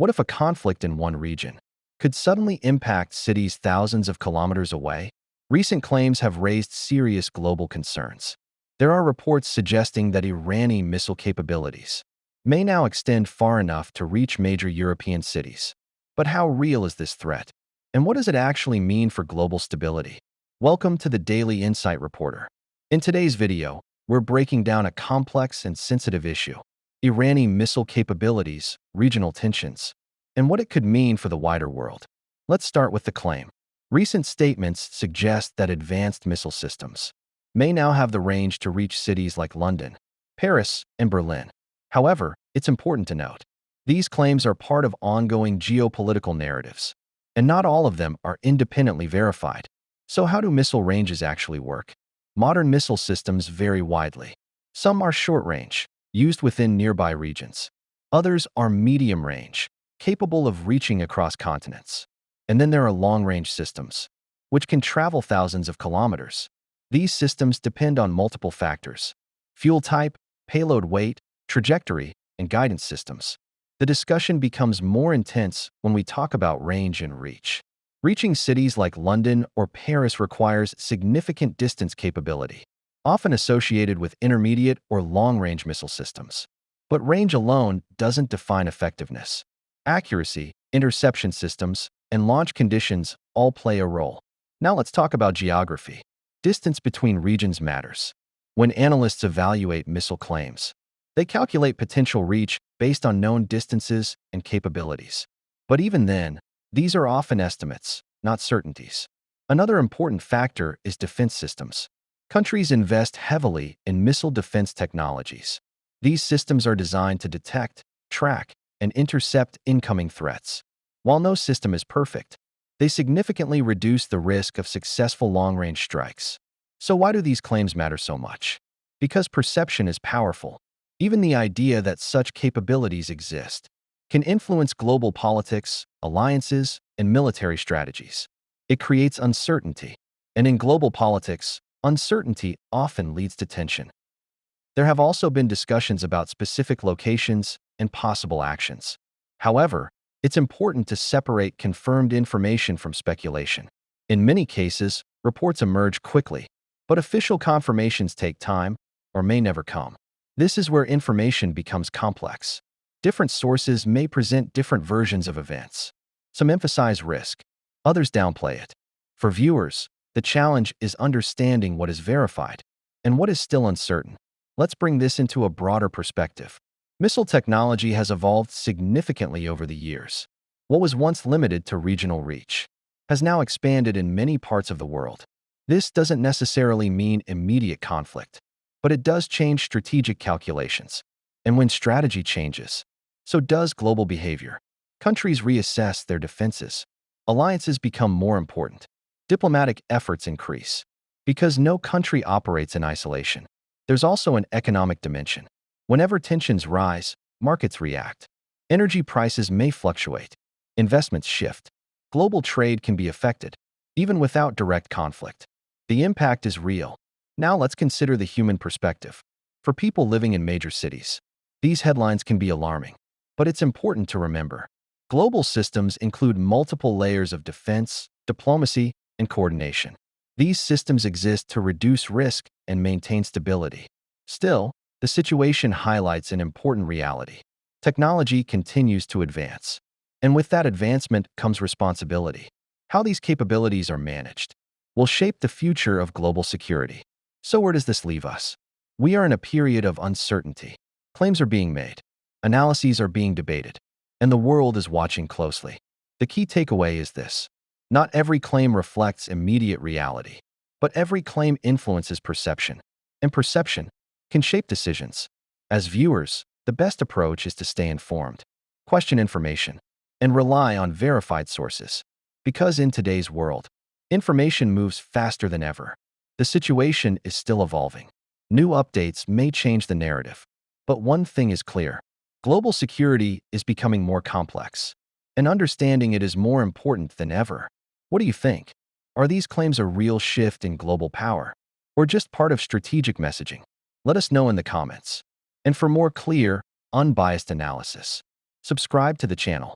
What if a conflict in one region could suddenly impact cities thousands of kilometers away? Recent claims have raised serious global concerns. There are reports suggesting that Iranian missile capabilities may now extend far enough to reach major European cities. But how real is this threat? And what does it actually mean for global stability? Welcome to the Daily Insight Reporter. In today's video, we're breaking down a complex and sensitive issue: Iranian missile capabilities, regional tensions, and what it could mean for the wider world. Let's start with the claim. Recent statements suggest that advanced missile systems may now have the range to reach cities like London, Paris, and Berlin. However, it's important to note, these claims are part of ongoing geopolitical narratives, and not all of them are independently verified. So how do missile ranges actually work? Modern missile systems vary widely. Some are short-range, used within nearby regions. Others are medium-range, capable of reaching across continents. And then there are long-range systems, which can travel thousands of kilometers. These systems depend on multiple factors: fuel type, payload weight, trajectory, and guidance systems. The discussion becomes more intense when we talk about range and reach. Reaching cities like London or Paris requires significant distance capability, often associated with intermediate or long-range missile systems. But range alone doesn't define effectiveness. Accuracy, interception systems, and launch conditions all play a role. Now let's talk about geography. Distance between regions matters. When analysts evaluate missile claims, they calculate potential reach based on known distances and capabilities. But even then, these are often estimates, not certainties. Another important factor is defense systems. Countries invest heavily in missile defense technologies. These systems are designed to detect, track, and intercept incoming threats. While no system is perfect, they significantly reduce the risk of successful long-range strikes. So why do these claims matter so much? Because perception is powerful. Even the idea that such capabilities exist can influence global politics, alliances, and military strategies. It creates uncertainty. And in global politics, uncertainty often leads to tension. There have also been discussions about specific locations and possible actions. However, it's important to separate confirmed information from speculation. In many cases, reports emerge quickly, but official confirmations take time or may never come. This is where information becomes complex. Different sources may present different versions of events. Some emphasize risk, others downplay it. For viewers, the challenge is understanding what is verified and what is still uncertain. Let's bring this into a broader perspective. Missile technology has evolved significantly over the years. What was once limited to regional reach has now expanded in many parts of the world. This doesn't necessarily mean immediate conflict, but it does change strategic calculations. And when strategy changes, so does global behavior. Countries reassess their defenses. Alliances become more important. Diplomatic efforts increase. Because no country operates in isolation. There's also an economic dimension. Whenever tensions rise, markets react. Energy prices may fluctuate. Investments shift. Global trade can be affected, even without direct conflict. The impact is real. Now let's consider the human perspective. For people living in major cities, these headlines can be alarming. But it's important to remember, global systems include multiple layers of defense, diplomacy, and coordination. These systems exist to reduce risk and maintain stability. Still, the situation highlights an important reality. Technology continues to advance. And with that advancement comes responsibility. How these capabilities are managed will shape the future of global security. So where does this leave us? We are in a period of uncertainty. Claims are being made. Analyses are being debated. And the world is watching closely. The key takeaway is this: not every claim reflects immediate reality, but every claim influences perception. And perception can shape decisions. As viewers, the best approach is to stay informed, question information, and rely on verified sources. Because in today's world, information moves faster than ever. The situation is still evolving. New updates may change the narrative. But one thing is clear: global security is becoming more complex, and understanding it is more important than ever. What do you think? Are these claims a real shift in global power, or just part of strategic messaging? Let us know in the comments. And for more clear, unbiased analysis, subscribe to the channel.